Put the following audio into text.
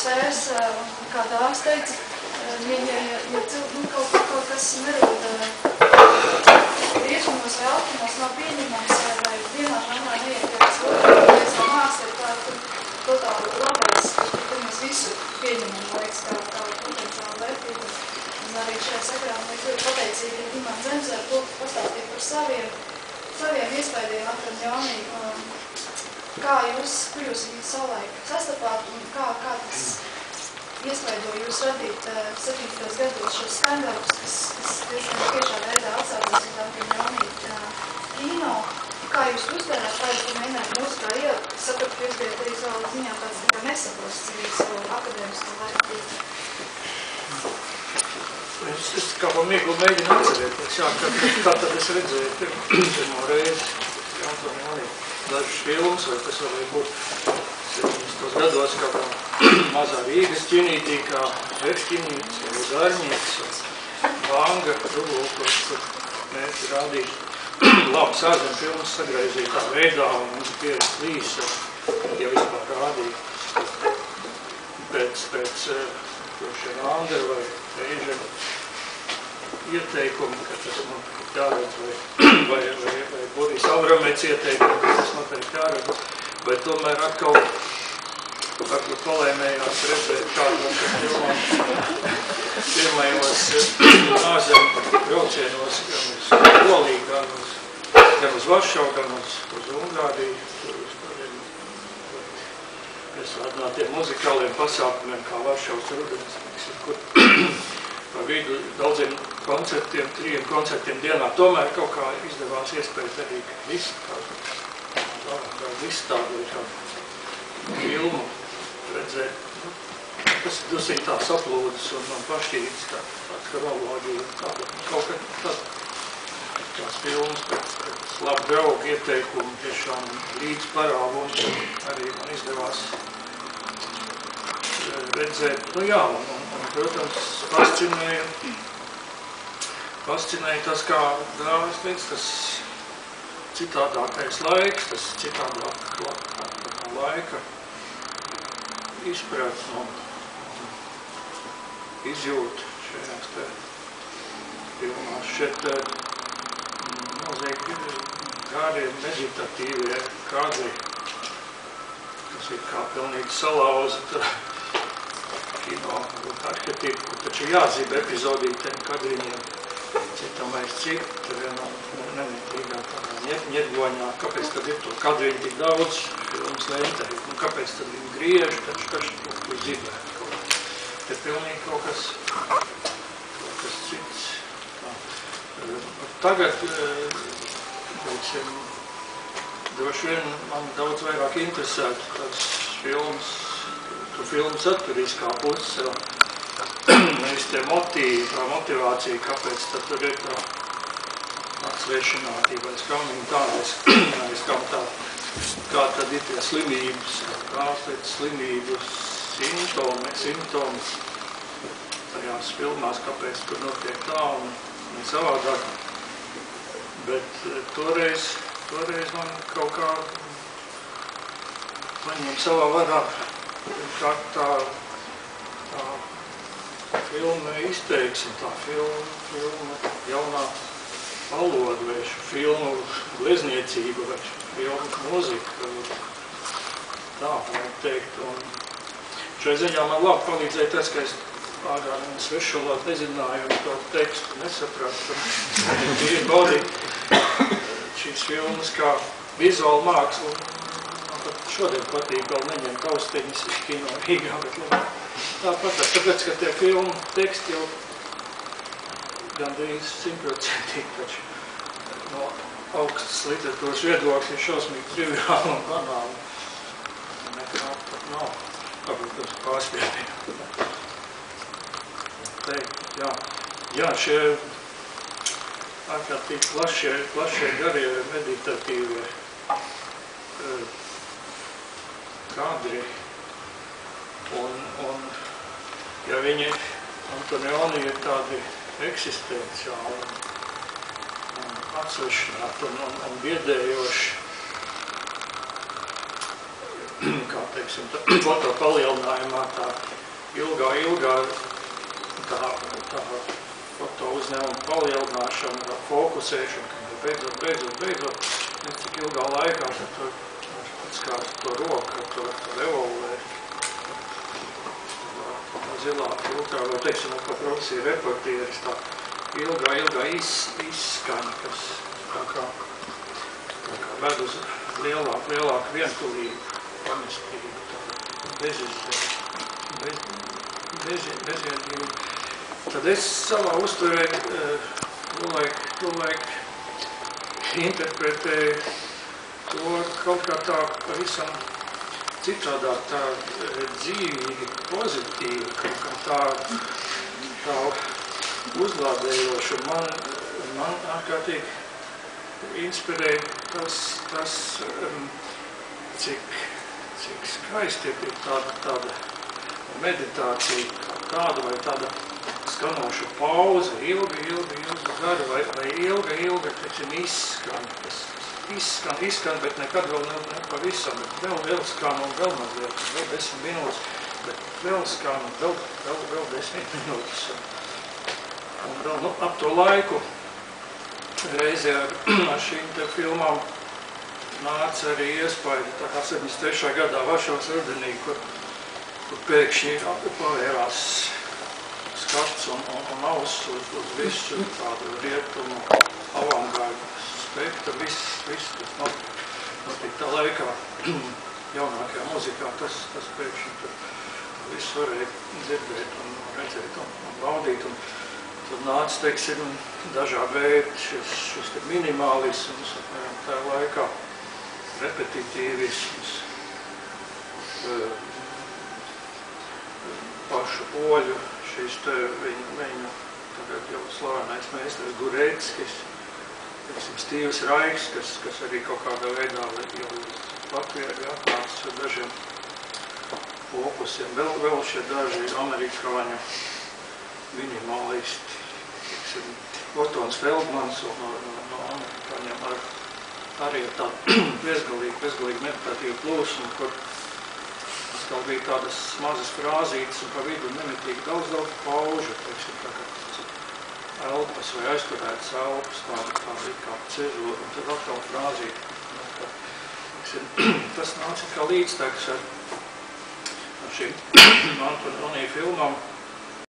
sfēras, kā dāvs teica, ja kaut kas neroda rietumos vai austrumos nav pieņemams, vai vienā žanrā neiekļauts otrā, mēs tā māksla ir tāda totāli labais, kur mēs visu pieņemam, liekas, kā potenciālu vērtību. Un arī šajā sakarā mēs ļoti pateicīgi Imants Zemzer to pastāstīt par saviem iespējiem Antonioni, kā jūs savulaik sastapāt un kā tas iespējo jūs radīt 70. gados šos skandalus, kas tiešām tiešā veidā atsākās uz Antonioni kino. Kā jūs uztvērāt, kā jūs mēģināt mūzikā ielikt? Sapratu, ka jūs bijat arī savā ziņā tāds nesaprosts arī savu akadēmisko laiku. Es kā pa mieglu mēģinu atcerēties, kā tad es redzēju pirmo reizi Antonioni dažus filmus, vai tas varēja būt 70. gados kā mazā Rīgas ķinītī, kā Eksķinītis, vai Zārņītis, Vanga, Rugulkos, kur mēs rādīju labas ārzem filmas sagraizītā veidā, un mums pierast līs, ja vispār rādīju pēc Andera vai Eižena ieteikumu, ka tas noteikti jāredz, vai Boris Avramets ieteikumu, ka tas noteikti jāredz, vai tomēr atkal varbūt polēmējās redzēt kādu no šiem filmām pirmajos ārzem braucienos, gan uz Poliju, gan uz Varšavu, gan uz Ungāriju, piesādinātiem muzikāliem pasākumiem, kā Varšavas rudenis, kur pa vidu daudziem koncertiem, 3 koncertiem dienā. Tomēr kaut kā izdevās iespējas arī izstādi vai kādu filmu redzēt. Tas ir dusīgi tā saplūdis un pašķīdis, tā kronoloģija, kaut kā tās filmas pēc labu draugu ieteikumu tiešām līdz parāvums arī man izdevās redzēt. Nu jā, un protams, fascinēja tas, kā dāvis teica, tas citādākais laiks, tas citādākā laika izpratne un izjūt šajās te filmās. Šeit nozīmīgi kādi meditatīvie kadri, kas ir kā pilnīgi salauza kino arhetipu, taču jāzība epizodītiem kadriņiem, citam aiz citu, nemītīgā tādā ņetgoņā, kāpēc tad ir to kadriņu tik daudz filmas lentē, un kāpēc tad viņi griež, taču kaut ko zibēt kaut. Te pilnīgi kaut kas cits. Tagad, teiksim, droši vien man daudz vairāk interesētu tāds filmu saturiskā puse, nevis tie motīvi, tā motivācija, kāpēc tad tur ir tā atsvešinātība, aiz kam viņi tādas, aiz kam tā, kā tad ir tie slimības, ārstēt slimību simptomi tajās filmās, kāpēc tur notiek tā un savādāk. Bet toreiz man kaut kā paņem savā varā kā tā filma izteiksme, tā filma jaunā valoda, vai filmu glezniecība, vai filmu mūzika, tā vajag teikt. Un šai ziņā man labi palīdzēja tas, ka es ārā svešu valodu nezināju un to tekstu nesapratu. Ir baudīt šīs filmas kā vizuāla māksla. Man pat šodien patīk vēl neņemt austiņas kino Rīgā, bet tāpat, tāpēc, ka tie filmu teksti jau gandrīz 100% taču no augstas literatūras viedokļa ir šausmīgi triviāli un banāli. Nekā pat nav, kāpēc pārspēlējumi. Teikt, jā, šie ārkārtīgi plašie garie meditatīvie kadri. Un ja viņi, Antonioni, ir tādi eksistenciāli un atsvešināti un biedējoši, kā teiksim, foto palielinājumā, tā ilgā tā foto uzņēmuma palielināšana, tā fokusēšana, ka beidzot, necik ilgā laikā, tad tur atskārt to roku, ar to revolveri. Zilā filtrā, vai teiksim, kā profesija reportieris, tā ilgā izskaņa, kas tā kā ved uz lielāku vientulību, panestību, bezjēdzību. Tad es savā uztverē tolaik interpretēju to kaut kā tā pavisam citādāk, tā dzīvīgi, pozitīvi, kaut kā tā uzlādējoša. Man ārkārtīgi inspirēja tas cik skaisti ir tāda meditācija, tāda vai tāda skanoša pauze, ilga gara vai ilga, teiksim, izskan, bet nekad vēl ne pavisam, bet vēl skan un vēl mazliet, vēl 10 minūtes, bet vēl skan un vēl 10 minūtes. Un vēl, ap to laiku reizē ar šīm te filmām nāca arī iespaidi, tā kā 73. gadā Varšavas rudenī, kur pēkšņi pavērās skats un auss uz visu tādu rietumu avangardu spektru, viss, kas notika tā laikā jaunākajā muzikā, tas pēkšņi tur viss varēja dzirdēt un redzēt un baudīt. Un tur nāca, teiksim, dažādi veidi šis te minimālisms, tā laikā repetitīvisms, pašu poļu, šis te viņu tagad jau slavenais meistars Gureckis, teiksim, Stīvs Raiks, kas arī kaut kādā veidā jau Latvijā ir atnācis ar dažiem opusiem. Vēl šie daži amerikāņu minimalisti, teiksim, Otons Feldmans no amerikāņiem arī ir tāda bezgalīgi meditatīva plūsma, kur atkal bija tādas mazas frāzītes un pa vidu nemitīgi daudz paužu, teiksim, tā kā elpas vai aizturētas elpas, tāda kā cežot, un tad atkal frāzīte. Tas nāca kā līdztekus ar šīm Antonija filmām.